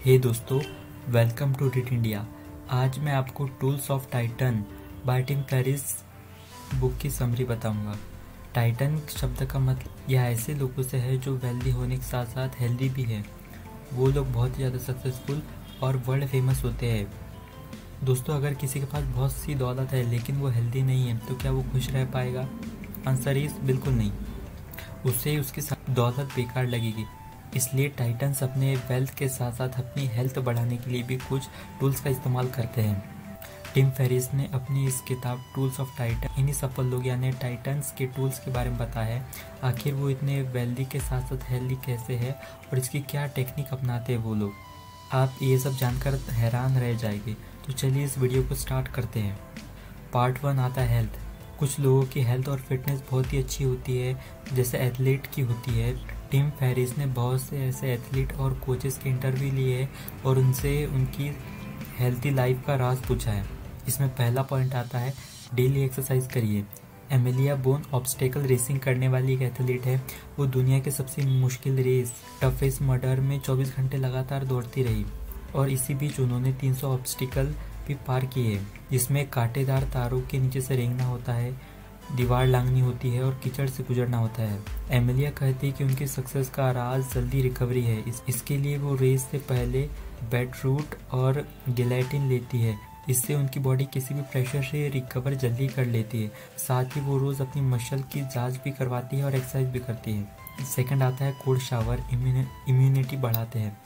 हे दोस्तों, welcome to writ India. आज मैं आपको tools of Titan by Tim Ferriss book की समरी बताऊंगा। टाइटन शब्द का मतलब यह ऐसे लोगों से है जो वेल्दी होने के साथ साथ हेल्दी भी है। वो लोग बहुत ही ज़्यादा सक्सेसफुल और वर्ल्ड फेमस होते हैं। दोस्तों, अगर किसी के पास बहुत सी दौलत है लेकिन वो हेल्दी नहीं है तो क्या वो खुश रह पाएगा? आंसर इज बिल्कुल नहीं। उसे उसकी दौलत बेकार लगेगी। इसलिए टाइटन्स अपने वेल्थ के साथ साथ अपनी हेल्थ बढ़ाने के लिए भी कुछ टूल्स का इस्तेमाल करते हैं। टिम फेरिस ने अपनी इस किताब टूल्स ऑफ टाइटन इन्हीं सफल लोग यानी टाइटन्स के टूल्स के बारे में बताया है। आखिर वो इतने वेल्दी के साथ साथ हेल्दी कैसे है और इसकी क्या टेक्निक अपनाते हैं वो लोग। आप ये सब जानकर हैरान रह जाएंगे। तो चलिए इस वीडियो को स्टार्ट करते हैं। पार्ट 1 आता है हेल्थ। कुछ लोगों की हेल्थ और फिटनेस बहुत ही अच्छी होती है, जैसे एथलीट की होती है। टिम फेरिस ने बहुत से ऐसे एथलीट और कोचेस के इंटरव्यू लिए हैं और उनसे उनकी हेल्थी लाइफ का राज पूछा है। इसमें पहला पॉइंट आता है डेली एक्सरसाइज करिए। एमिलिया बोन ऑब्स्टेकल रेसिंग करने वाली एक एथलीट है। वो दुनिया के सबसे मुश्किल रेस टफेस्ट मर्डर में 24 घंटे लगातार दौड़ती रही और इसी बीच उन्होंने 300 ऑब्स्टिकल भी पार किए, जिसमें कांटेदार तारों के नीचे से रेंगना होता है, दीवार लांघनी होती है और कीचड़ से गुजरना होता है। एमिलिया कहती है कि उनकी सक्सेस का राज जल्दी रिकवरी है। इसके लिए वो रेस से पहले बीटरूट और गिलेटिन लेती है। इससे उनकी बॉडी किसी भी प्रेशर से रिकवर जल्दी कर लेती है। साथ ही वो रोज अपनी मसल की जांच भी करवाती है और एक्सरसाइज भी करती है। सेकंड आता है कोल्ड शावर। इम्यूनिटी बढ़ाते हैं।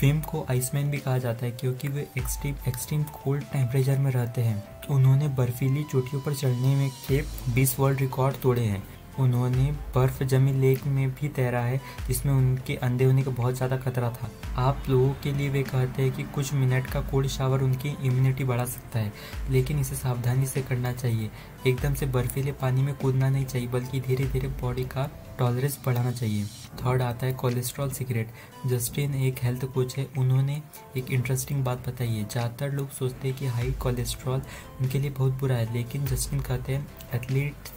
विम को आइसमैन भी कहा जाता है क्योंकि वे एक्सट्रीम कोल्ड टेम्परेचर में रहते हैं। उन्होंने बर्फीली चोटियों पर चढ़ने में के 20 वर्ल्ड रिकॉर्ड तोड़े हैं। उन्होंने बर्फ जमी लेक में भी तैरा है, जिसमें उनके अंधे होने का बहुत ज़्यादा खतरा था। आप लोगों के लिए वे कहते हैं कि कुछ मिनट का कोल्ड शावर उनकी इम्यूनिटी बढ़ा सकता है, लेकिन इसे सावधानी से करना चाहिए। एकदम से बर्फीले पानी में कूदना नहीं चाहिए, बल्कि धीरे धीरे बॉडी का टॉलरेंस बढ़ाना चाहिए। थर्ड आता है कोलेस्ट्रॉल सीक्रेट। जस्टिन एक हेल्थ कोच है। उन्होंने एक इंटरेस्टिंग बात बताई है। ज़्यादातर लोग सोचते हैं कि हाई कोलेस्ट्रॉल उनके लिए बहुत बुरा है, लेकिन जस्टिन कहते हैं एथलीट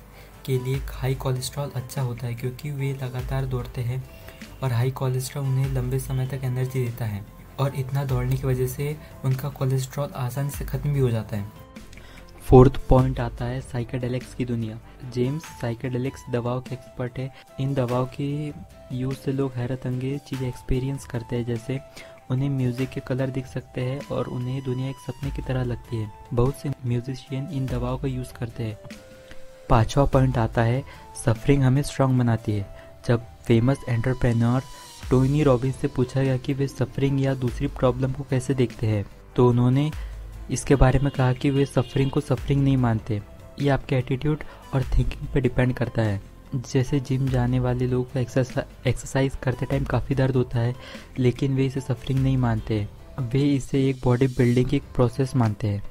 के लिए हाई कोलेस्ट्रॉल अच्छा होता है क्योंकि वे लगातार दौड़ते हैं और हाई कोलेस्ट्रॉल उन्हें लंबे समय तक एनर्जी देता है और इतना दौड़ने की वजह से उनका कोलेस्ट्रॉल आसानी से ख़त्म भी हो जाता है। फोर्थ पॉइंट आता है साइकेडेलिक्स की दुनिया। जेम्स साइकेडेलिक्स दवाओं के एक्सपर्ट है। इन दवाओं के यूज से लोग हैरत अंगेज चीज़ें एक्सपीरियंस करते हैं, जैसे उन्हें म्यूजिक के कलर दिख सकते हैं और उन्हें दुनिया एक सपने की तरह लगती है। बहुत से म्यूजिशियन इन दवाओं का यूज़ करते हैं। पांचवा पॉइंट आता है सफरिंग हमें स्ट्रांग बनाती है। जब फेमस एंटरप्रेन्योर टोनी रॉबिन्स से पूछा गया कि वे सफरिंग या दूसरी प्रॉब्लम को कैसे देखते हैं, तो उन्होंने इसके बारे में कहा कि वे सफरिंग को सफरिंग नहीं मानते। ये आपके एटीट्यूड और थिंकिंग पे डिपेंड करता है। जैसे जिम जाने वाले लोग को एक्सरसाइज करते टाइम काफ़ी दर्द होता है, लेकिन वे इसे सफरिंग नहीं मानते। वे इसे एक बॉडी बिल्डिंग की एक प्रोसेस मानते हैं।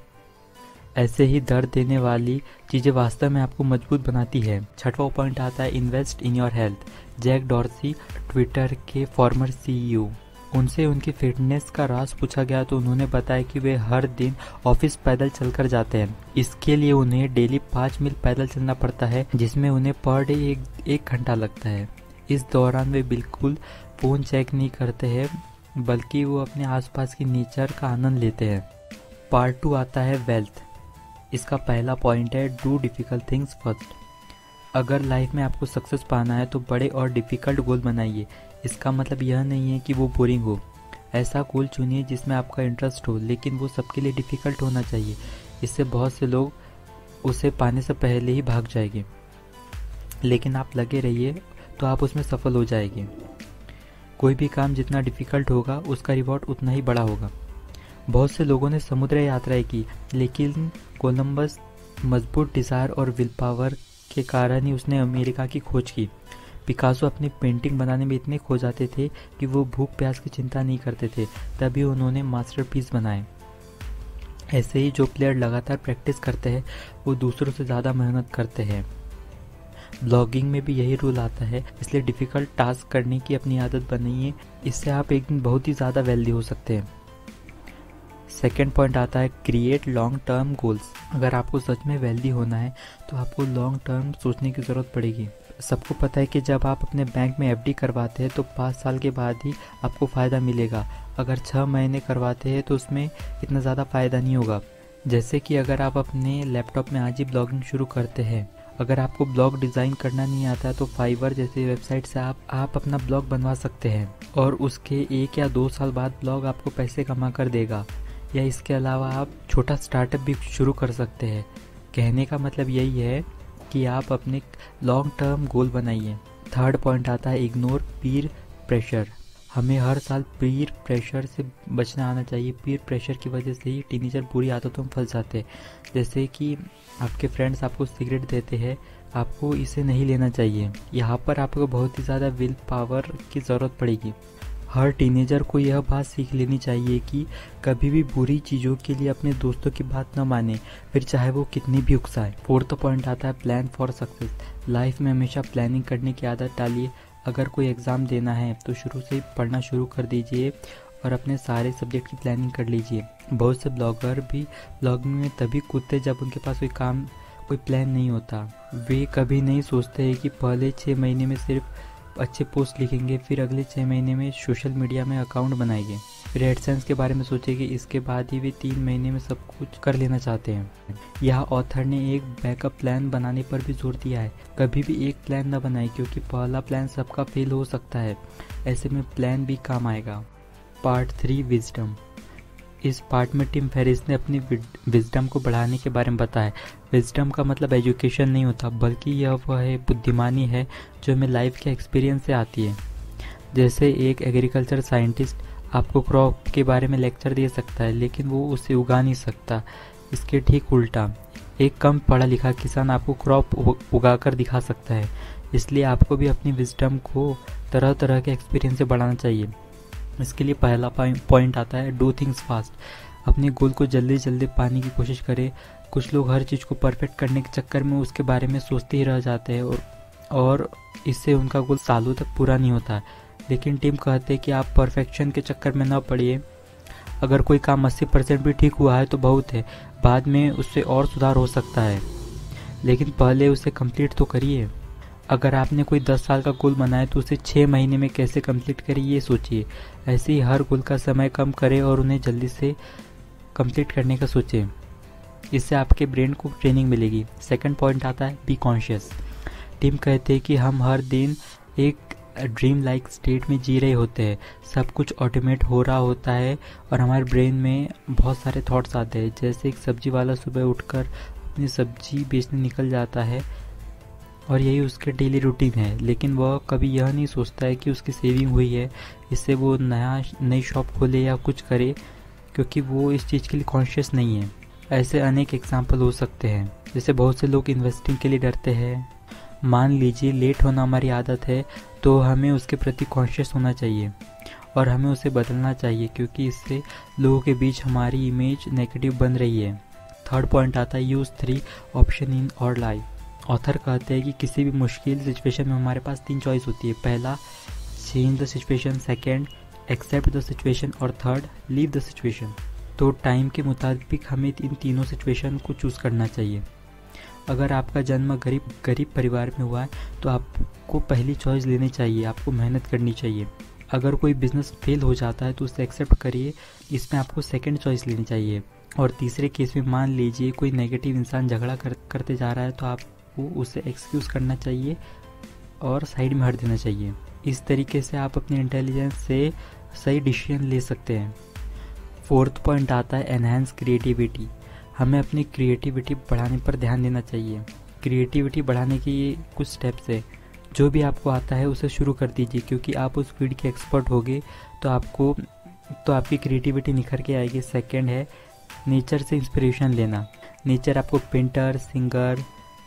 ऐसे ही दर्द देने वाली चीज़ें वास्तव में आपको मजबूत बनाती है। छठवां पॉइंट आता है invest in your health. Jack Dorsey Twitter के फॉर्मर सीईओ, उनसे उनकी फिटनेस का राज पूछा गया तो उन्होंने बताया कि वे हर दिन ऑफिस पैदल चलकर जाते हैं। इसके लिए उन्हें डेली 5 मील पैदल चलना पड़ता है, जिसमें उन्हें पर डे एक घंटा लगता है। इस दौरान वे बिल्कुल फ़ोन चेक नहीं करते हैं, बल्कि वो अपने आसपास की नेचर का आनंद लेते हैं। पार्ट 2 आता है वेल्थ। इसका पहला पॉइंट है डू डिफ़िकल्ट थिंग्स फर्स्ट। अगर लाइफ में आपको सक्सेस पाना है तो बड़े और डिफ़िकल्ट गोल बनाइए। इसका मतलब यह नहीं है कि वो बोरिंग हो। ऐसा गोल चुनिए जिसमें आपका इंटरेस्ट हो, लेकिन वो सबके लिए डिफ़िकल्ट होना चाहिए। इससे बहुत से लोग उसे पाने से पहले ही भाग जाएंगे, लेकिन आप लगे रहिए तो आप उसमें सफल हो जाएंगे। कोई भी काम जितना डिफ़िकल्ट होगा उसका रिवॉर्ड उतना ही बड़ा होगा। बहुत से लोगों ने समुद्र यात्राएं की, लेकिन कोलंबस मजबूत डिज़ायर और विल पावर के कारण ही उसने अमेरिका की खोज की। पिकासो अपनी पेंटिंग बनाने में इतने खो जाते थे कि वो भूख प्यास की चिंता नहीं करते थे, तभी उन्होंने मास्टरपीस बनाए। ऐसे ही जो प्लेयर लगातार प्रैक्टिस करते हैं वो दूसरों से ज़्यादा मेहनत करते हैं। ब्लॉगिंग में भी यही रूल आता है, इसलिए डिफ़िकल्ट टास्क करने की अपनी आदत बनाइए। इससे आप एक दिन बहुत ही ज़्यादा वेल्दी हो सकते हैं। सेकेंड पॉइंट आता है क्रिएट लॉन्ग टर्म गोल्स। अगर आपको सच में वेल्दी होना है तो आपको लॉन्ग टर्म सोचने की ज़रूरत पड़ेगी। सबको पता है कि जब आप अपने बैंक में एफडी करवाते हैं तो 5 साल के बाद ही आपको फ़ायदा मिलेगा। अगर 6 महीने करवाते हैं तो उसमें इतना ज़्यादा फ़ायदा नहीं होगा। जैसे कि अगर आप अपने लैपटॉप में आज ही ब्लॉगिंग शुरू करते हैं, अगर आपको ब्लॉग डिज़ाइन करना नहीं आता है तो फाइवर जैसी वेबसाइट से आप अपना ब्लॉग बनवा सकते हैं और उसके 1 या 2 साल बाद ब्लॉग आपको पैसे कमा कर देगा। या इसके अलावा आप छोटा स्टार्टअप भी शुरू कर सकते हैं। कहने का मतलब यही है कि आप अपने लॉन्ग टर्म गोल बनाइए। थर्ड पॉइंट आता है इग्नोर पीर प्रेशर। हमें हर साल पीर प्रेशर से बचना आना चाहिए। पीर प्रेशर की वजह से ही टीनेजर बुरी आदतों में फंस जाते हैं। जैसे कि आपके फ्रेंड्स आपको सिगरेट देते हैं, आपको इसे नहीं लेना चाहिए। यहाँ पर आपको बहुत ही ज़्यादा विल पावर की ज़रूरत पड़ेगी। हर टीनेजर को यह बात सीख लेनी चाहिए कि कभी भी बुरी चीज़ों के लिए अपने दोस्तों की बात न माने, फिर चाहे वो कितनी भी उकसाए। फोर्थ पॉइंट आता है प्लान फॉर सक्सेस। लाइफ में हमेशा प्लानिंग करने की आदत डालिए। अगर कोई एग्ज़ाम देना है तो शुरू से ही पढ़ना शुरू कर दीजिए और अपने सारे सब्जेक्ट की प्लानिंग कर लीजिए। बहुत से ब्लॉगर भी ब्लॉगिंग में तभी कूदते जब उनके पास कोई प्लान नहीं होता। वे कभी नहीं सोचते हैं कि पहले 6 महीने में सिर्फ अच्छे पोस्ट लिखेंगे, फिर अगले 6 महीने में सोशल मीडिया में अकाउंट बनाएंगे, फिर एडसेंस के बारे में सोचेंगे। इसके बाद ही वे 3 महीने में सब कुछ कर लेना चाहते हैं। यहाँ ऑथर ने एक बैकअप प्लान बनाने पर भी जोर दिया है। कभी भी एक प्लान न बनाए क्योंकि पहला प्लान सबका फेल हो सकता है। ऐसे में प्लान भी काम आएगा। Part 3 wisdom. इस पार्ट में टिम फेरिस ने अपनी विजडम को बढ़ाने के बारे में बताया। विजडम का मतलब एजुकेशन नहीं होता, बल्कि यह वह है बुद्धिमानी है जो हमें लाइफ के एक्सपीरियंस से आती है। जैसे एक एग्रीकल्चर साइंटिस्ट आपको क्रॉप के बारे में लेक्चर दे सकता है, लेकिन वो उसे उगा नहीं सकता। इसके ठीक उल्टा एक कम पढ़ा लिखा किसान आपको क्रॉप उगा कर दिखा सकता है। इसलिए आपको भी अपनी विजडम को तरह तरह के एक्सपीरियंस से बढ़ाना चाहिए। इसके लिए पहला पॉइंट आता है डू थिंग्स फास्ट। अपने गोल को जल्दी जल्दी पाने की कोशिश करें। कुछ लोग हर चीज़ को परफेक्ट करने के चक्कर में उसके बारे में सोचते ही रह जाते हैं और इससे उनका गोल सालों तक पूरा नहीं होता। लेकिन टीम कहते हैं कि आप परफेक्शन के चक्कर में न पड़िए। अगर कोई काम 80% भी ठीक हुआ है तो बहुत है, बाद में उससे और सुधार हो सकता है, लेकिन पहले उसे कंप्लीट तो करिए। अगर आपने कोई 10 साल का गोल बनाया तो उसे 6 महीने में कैसे कंप्लीट करें ये सोचिए। ऐसे ही हर गोल का समय कम करें और उन्हें जल्दी से कंप्लीट करने का सोचें। इससे आपके ब्रेन को ट्रेनिंग मिलेगी। सेकंड पॉइंट आता है बी कॉन्शियस। टीम कहते हैं कि हम हर दिन एक ड्रीम लाइक स्टेट में जी रहे होते हैं। सब कुछ ऑटोमेट हो रहा होता है और हमारे ब्रेन में बहुत सारे थॉट्स आते हैं। जैसे एक सब्जी वाला सुबह उठकर अपनी सब्जी बेचने निकल जाता है और यही उसके डेली रूटीन है, लेकिन वह कभी यह नहीं सोचता है कि उसकी सेविंग हुई है, इससे वो नई शॉप खोले या कुछ करे, क्योंकि वो इस चीज़ के लिए कॉन्शियस नहीं है। ऐसे अनेक एग्जाम्पल हो सकते हैं। जैसे बहुत से लोग इन्वेस्टिंग के लिए डरते हैं। मान लीजिए लेट होना हमारी आदत है तो हमें उसके प्रति कॉन्शियस होना चाहिए और हमें उसे बदलना चाहिए, क्योंकि इससे लोगों के बीच हमारी इमेज नेगेटिव बन रही है। थर्ड पॉइंट आता है यूज 3 ऑप्शन इन और लाइफ। ऑथर कहते हैं कि किसी भी मुश्किल सिचुएशन में हमारे पास 3 चॉइस होती है। पहला, change the situation, second, accept the situation और थर्ड, लीव द सिचुएशन। तो टाइम के मुताबिक हमें इन तीनों सिचुएशन को चूज़ करना चाहिए। अगर आपका जन्म गरीब परिवार में हुआ है तो आपको पहली चॉइस लेनी चाहिए, आपको मेहनत करनी चाहिए। अगर कोई बिजनेस फेल हो जाता है तो उसे एक्सेप्ट करिए, इसमें आपको सेकंड चॉइस लेनी चाहिए। और तीसरे केस में मान लीजिए कोई नेगेटिव इंसान झगड़ा करते जा रहा है तो आपको उसे एक्सक्यूज़ करना चाहिए और साइड में हट देना चाहिए। इस तरीके से आप अपने इंटेलिजेंस से सही डिसीजन ले सकते हैं। फोर्थ पॉइंट आता है एनहांस क्रिएटिविटी। हमें अपनी क्रिएटिविटी बढ़ाने पर ध्यान देना चाहिए। क्रिएटिविटी बढ़ाने के ये कुछ स्टेप्स है। जो भी आपको आता है उसे शुरू कर दीजिए, क्योंकि आप उस फील्ड के एक्सपर्ट होगे तो आपकी क्रिएटिविटी निखर के आएगी। सेकंड है नेचर से इंस्पिरेशन लेना। नेचर आपको पेंटर, सिंगर,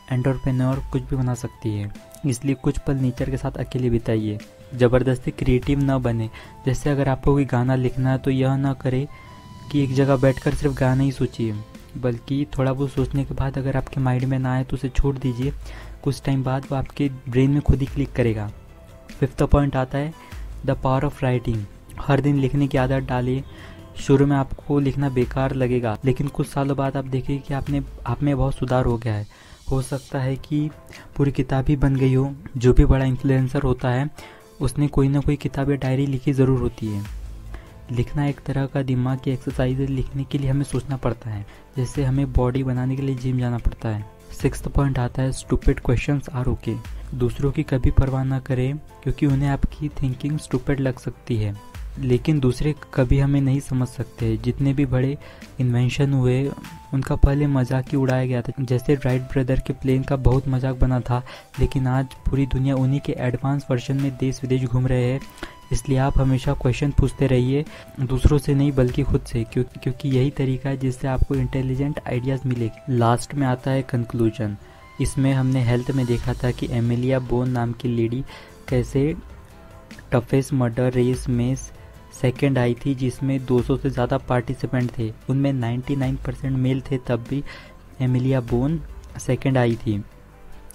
एंटरप्रेन्योर कुछ भी बना सकती है, इसलिए कुछ पल नेचर के साथ अकेले बिताइए। ज़बरदस्ती क्रिएटिव ना बने। जैसे अगर आपको कोई गाना लिखना है तो यह ना करे कि एक जगह बैठकर सिर्फ गाना ही सोचिए, बल्कि थोड़ा बहुत सोचने के बाद अगर आपके माइंड में ना आए तो उसे छोड़ दीजिए। कुछ टाइम बाद वो आपके ब्रेन में खुद ही क्लिक करेगा। फिफ्थ पॉइंट आता है द पावर ऑफ राइटिंग। हर दिन लिखने की आदत डालिए। शुरू में आपको लिखना बेकार लगेगा, लेकिन कुछ सालों बाद आप देखेंगे कि आप में बहुत सुधार हो गया है। हो सकता है कि पूरी किताब ही बन गई हो। जो भी बड़ा इन्फ्लुएंसर होता है उसने कोई ना कोई किताब या डायरी लिखी ज़रूर होती है। लिखना एक तरह का दिमाग की एक्सरसाइज है। लिखने के लिए हमें सोचना पड़ता है, जैसे हमें बॉडी बनाने के लिए जिम जाना पड़ता है। 6th पॉइंट आता है स्टूपिड क्वेश्चंस आर ओके। दूसरों की कभी परवाह ना करें, क्योंकि उन्हें आपकी थिंकिंग स्टूपिड लग सकती है, लेकिन दूसरे कभी हमें नहीं समझ सकते। जितने भी बड़े इन्वेंशन हुए उनका पहले मजाक ही उड़ाया गया था। जैसे राइट ब्रदर के प्लेन का बहुत मजाक बना था, लेकिन आज पूरी दुनिया उन्हीं के एडवांस वर्जन में देश विदेश घूम रहे हैं। इसलिए आप हमेशा क्वेश्चन पूछते रहिए, दूसरों से नहीं बल्कि खुद से, क्योंकि यही तरीका है जिससे आपको इंटेलिजेंट आइडियाज़ मिलेगी। लास्ट में आता है कंक्लूजन। इसमें हमने हेल्थ में देखा था कि एमिलिया बोन नाम की लेडी कैसे टफेस्ट मर्डर रेस में सेकंड आई थी, जिसमें 200 से ज़्यादा पार्टिसिपेंट थे, उनमें 99% मेल थे, तब भी एमिलिया बोन सेकंड आई थी,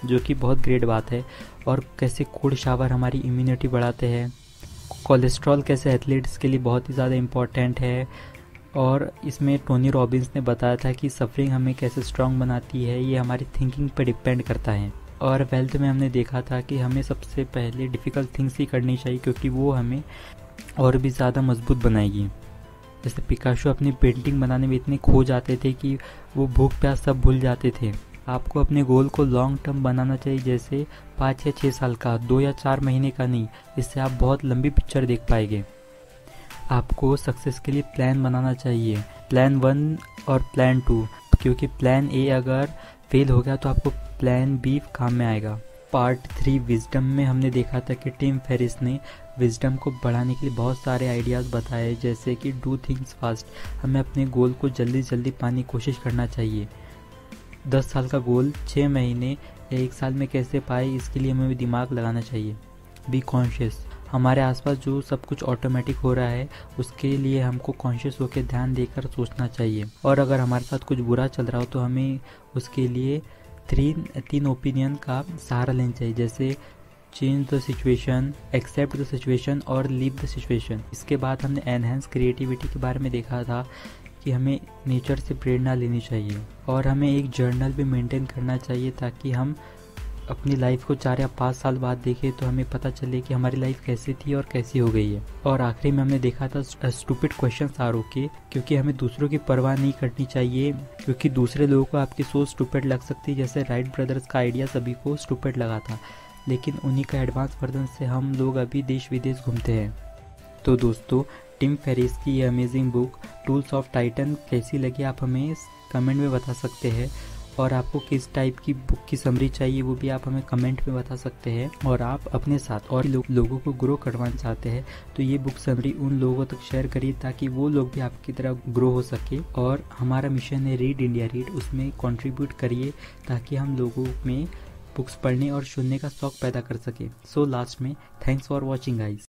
जो कि बहुत ग्रेट बात है। और कैसे कोल्ड शावर हमारी इम्यूनिटी बढ़ाते हैं। कोलेस्ट्रॉल कैसे एथलीट्स के लिए बहुत ही ज़्यादा इम्पॉर्टेंट है। और इसमें टोनी रॉबिन्स ने बताया था कि सफरिंग हमें कैसे स्ट्रांग बनाती है, ये हमारी थिंकिंग पर डिपेंड करता है। और वेल्थ में हमने देखा था कि हमें सबसे पहले डिफ़िकल्ट थिंग्स ही करनी चाहिए, क्योंकि वो हमें और भी ज़्यादा मजबूत बनाएगी। जैसे पिकासो अपनी पेंटिंग बनाने में इतने खो जाते थे कि वो भूख प्यास सब भूल जाते थे। आपको अपने गोल को लॉन्ग टर्म बनाना चाहिए, जैसे 5 या 6 साल का, 2 या 4 महीने का नहीं। इससे आप बहुत लंबी पिक्चर देख पाएंगे। आपको सक्सेस के लिए प्लान बनाना चाहिए, प्लान 1 और प्लान 2, क्योंकि प्लान ए अगर फेल हो गया तो आपको प्लान बी काम में आएगा। पार्ट 3 विजडम में हमने देखा था कि टिम फेरिस ने विजडम को बढ़ाने के लिए बहुत सारे आइडियाज़ बताए, जैसे कि डू थिंग्स फास्ट। हमें अपने गोल को जल्दी जल्दी पाने की कोशिश करना चाहिए। 10 साल का गोल 6 महीने या 1 साल में कैसे पाए, इसके लिए हमें दिमाग लगाना चाहिए। Be conscious. हमारे आसपास जो सब कुछ ऑटोमेटिक हो रहा है उसके लिए हमको कॉन्शियस होकर ध्यान देकर सोचना चाहिए। और अगर हमारे साथ कुछ बुरा चल रहा हो तो हमें उसके लिए 3 ओपिनियन का सहारा लेना चाहिए, जैसे change the situation, accept the situation और लीव द सिचुएशन। इसके बाद हमने एनहेंस क्रिएटिविटी के बारे में देखा था कि हमें नेचर से प्रेरणा लेनी चाहिए और हमें एक जर्नल भी मेंटेन करना चाहिए, ताकि हम अपनी लाइफ को 4 या 5 साल बाद देखें तो हमें पता चले कि हमारी लाइफ कैसी थी और कैसी हो गई है। और आखिरी में हमने देखा था स्टूपिड क्वेश्चंस आर ओके, क्योंकि हमें दूसरों की परवाह नहीं करनी चाहिए, क्योंकि दूसरे लोगों को आपकी सोच स्टूपिड लग सकती है। जैसे राइट ब्रदर्स का आइडिया सभी को स्टूपिड लगा था, लेकिन उन्हीं का एडवांस वर्जन से हम लोग अभी देश विदेश घूमते हैं। तो दोस्तों, टिम फेरिस की ये amazing book tools of Titan कैसी लगी आप हमें कमेंट में बता सकते हैं, और आपको किस टाइप की बुक की समरी चाहिए वो भी आप हमें कमेंट में बता सकते हैं। और आप अपने साथ और लोगों को ग्रो करवाना चाहते हैं तो ये बुक समरी उन लोगों तक शेयर करिए, ताकि वो लोग भी आपकी तरह ग्रो हो सके। और हमारा मिशन है रीड इंडिया रीड, उसमें कंट्रीब्यूट करिए ताकि हम लोगों में बुक्स पढ़ने और सुनने का शौक पैदा कर सके। सो लास्ट में थैंक्स फॉर वॉचिंग गाइस।